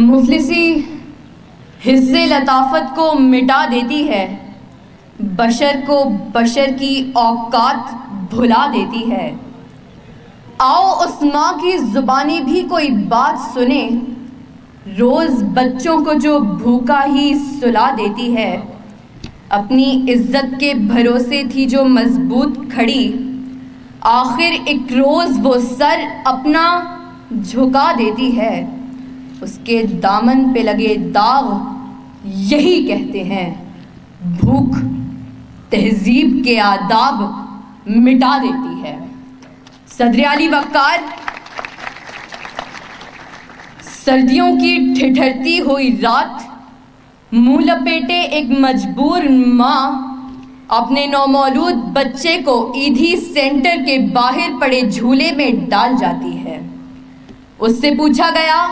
مفلسی حصے لطافت کو مٹا دیتی ہے، بشر کو بشر کی اوقات بھلا دیتی ہے۔ آؤ اس ماں کی زبانی بھی کوئی بات سنے، روز بچوں کو جو بھوکا ہی سلا دیتی ہے۔ اپنی عزت کے بھروسے تھی جو مضبوط کھڑی، آخر ایک روز وہ سر اپنا جھکا دیتی ہے۔ اس کے دامن پہ لگے داغ یہی کہتے ہیں، بھوک تہذیب کے آداب مٹا دیتی ہے۔ صدر علی وقار سردیوں کی ٹھٹھرتی ہوئی رات، منہ لپیٹے ایک مجبور ماں اپنے نومولود بچے کو ایدھی سینٹر کے باہر پڑے جھولے میں ڈال جاتی ہے۔ اس سے پوچھا گیا،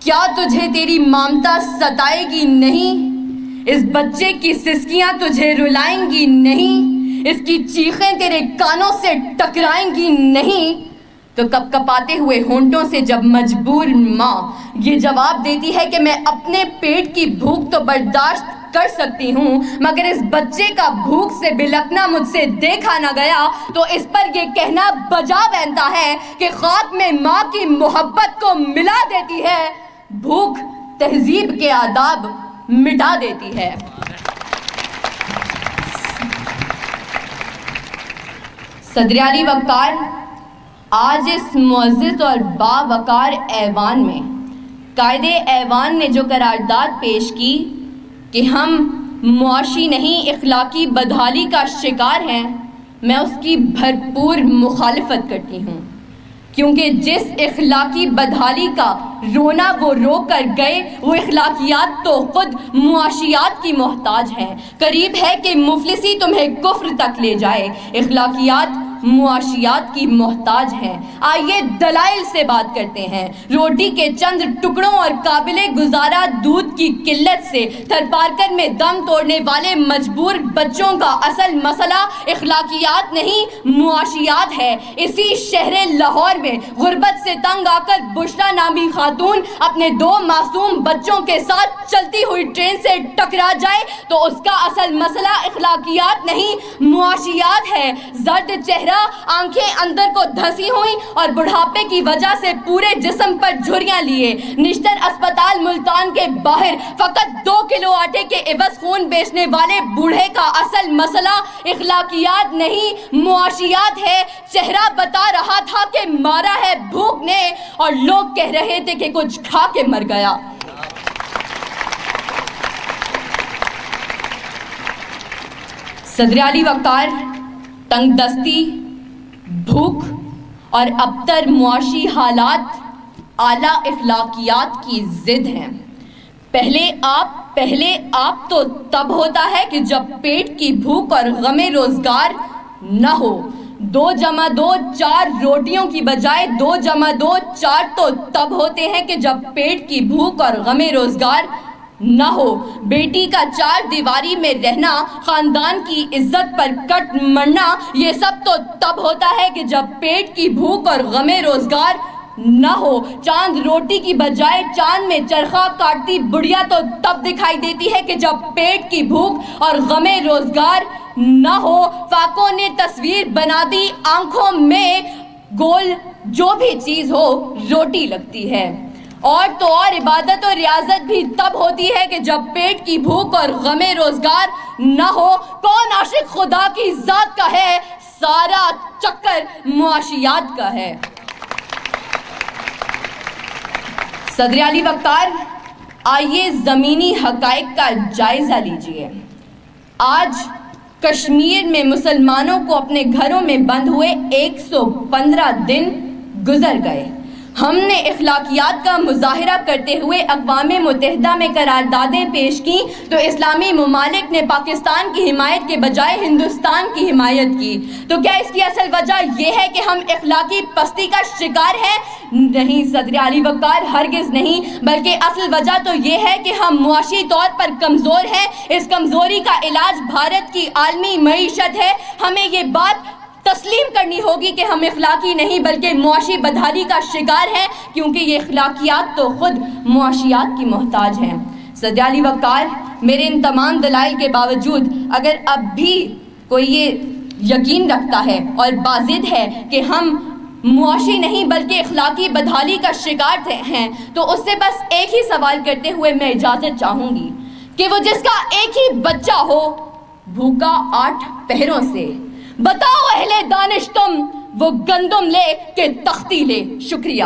کیا تجھے تیری مامتا ستائے گی نہیں؟ اس بچے کی سسکیاں تجھے رلائیں گی نہیں؟ اس کی چیخیں تیرے کانوں سے ٹکرائیں گی نہیں؟ تو کپ کپاتے ہوئے ہونٹوں سے جب مجبور ماں یہ جواب دیتی ہے کہ میں اپنے پیٹ کی بھوک تو برداشت کر سکتی ہوں، مگر اس بچے کا بھوک سے بلکنا مجھ سے دیکھا نہ گیا، تو اس پر یہ کہنا بجا بنتا ہے کہ خاک میں ماں کی محبت کو ملا دیتی ہے، بھوک تہذیب کے آداب مٹا دیتی ہے۔ صدر علی وقار آج اس معزز اور باوقار ایوان میں قائد ایوان نے جو قرارداد پیش کی کہ ہم معاشی نہیں اخلاقی بدحالی کا شکار ہیں، میں اس کی بھرپور مخالفت کرتی ہوں، کیونکہ جس اخلاقی بدحالی کا رونا وہ رو کر گئے، وہ اخلاقیات تو خود معاشیات کی محتاج ہیں۔ قریب ہے کہ مفلسی تمہیں کفر تک لے جائے، اخلاقیات معاشیات کی محتاج ہیں۔ آئیے دلائل سے بات کرتے ہیں۔ روٹی کے چند ٹکڑوں اور قابل گزارا دودھ کی قلت سے تھر پارکر میں دم توڑنے والے مجبور بچوں کا اصل مسئلہ اخلاقیات نہیں معاشیات ہے۔ اسی شہر لاہور میں غربت سے تنگ آ کر بشرا نامی خاتون اپنے 2 معصوم بچوں کے ساتھ چلتی ہوئی ٹرین سے ٹکرا جائے تو اس کا اصل مسئلہ اخلاقیات نہیں معاشیات ہے۔ زرد چہرہ، آنکھیں اندر کو دھسی ہوئیں اور بڑھاپے کی وجہ سے پورے جسم پر جھریاں لیے، نشتر اسپتال ملتان کے باہر فقط 2 کلو آٹے کے عوض خون بیچنے والے بوڑھے کا اصل مسئلہ اخلاقیات نہیں معاشیات ہے۔ چہرہ بتا رہا تھا کہ مارا ہے بھوک نے، اور لوگ کہہ رہے تھے کہ کچھ کھا کے مر گیا۔ صدر علی وقار تنگ دستی، بھوک اور ابتر معاشی حالات اعلیٰ اخلاقیات کی ضد ہیں۔ پہلے آپ تو تب ہوتا ہے کہ جب پیٹ کی بھوک اور غم روزگار نہ ہو۔ 2 × 2 4 روٹیوں کی بجائے 2 × 2 4 تو تب ہوتے ہیں کہ جب پیٹ کی بھوک اور غم روزگار نہ ہو۔ بیٹی کا 4 دیواری میں رہنا، خاندان کی عزت پر کٹ مرنا، یہ سب تو تب ہوتا ہے کہ جب پیٹ کی بھوک اور غم روزگار نہ ہو۔ چاند روٹی کی بجائے چاند میں چرخہ کاٹتی بڑھیا تو تب دکھائی دیتی ہے کہ جب پیٹ کی بھوک اور غم روزگار نہ ہو۔ فاقوں نے تصویر بنا دی آنکھوں میں، گول جو بھی چیز ہو روٹی لگتی ہے۔ اور تو اور عبادت و ریاضت بھی تب ہوتی ہے کہ جب پیٹ کی بھوک اور غم روزگار نہ ہو۔ کون عاشق خدا کی ذات کا ہے، سارا چکر معاشیات کا ہے۔ صدر علی وقار آئیے زمینی حقائق کا جائزہ لیجئے۔ آج کشمیر میں مسلمانوں کو اپنے گھروں میں بند ہوئے 115 دن گزر گئے۔ ہم نے اخلاقیات کا مظاہرہ کرتے ہوئے اقوام متحدہ میں قراردادیں پیش کی تو اسلامی ممالک نے پاکستان کی حمایت کے بجائے ہندوستان کی حمایت کی۔ تو کیا اس کی اصل وجہ یہ ہے کہ ہم اخلاقی پستی کا شکار ہیں؟ نہیں صدر علی وقار، ہرگز نہیں، بلکہ اصل وجہ تو یہ ہے کہ ہم معاشی طور پر کمزور ہیں۔ اس کمزوری کا علاج بھارت کی عالمی معیشت ہے۔ ہمیں یہ بات تسلیم کرنی ہوگی کہ ہم اخلاقی نہیں بلکہ معاشی بدحالی کا شکار ہیں، کیونکہ یہ اخلاقیات تو خود معاشیات کی محتاج ہیں۔ صدر علی وقار، میرے ان تمام دلائل کے باوجود اگر اب بھی کوئی یہ یقین رکھتا ہے اور باضد ہے کہ ہم معاشی نہیں بلکہ اخلاقی بدحالی کا شکار ہیں، تو اس سے بس ایک ہی سوال کرتے ہوئے میں اجازت چاہوں گی کہ وہ جس کا ایک ہی بچہ ہو بھوکا 8 پہروں سے، بتاؤ اہل دانش تم وہ گندم لے کہ تختی لے۔ شکریہ۔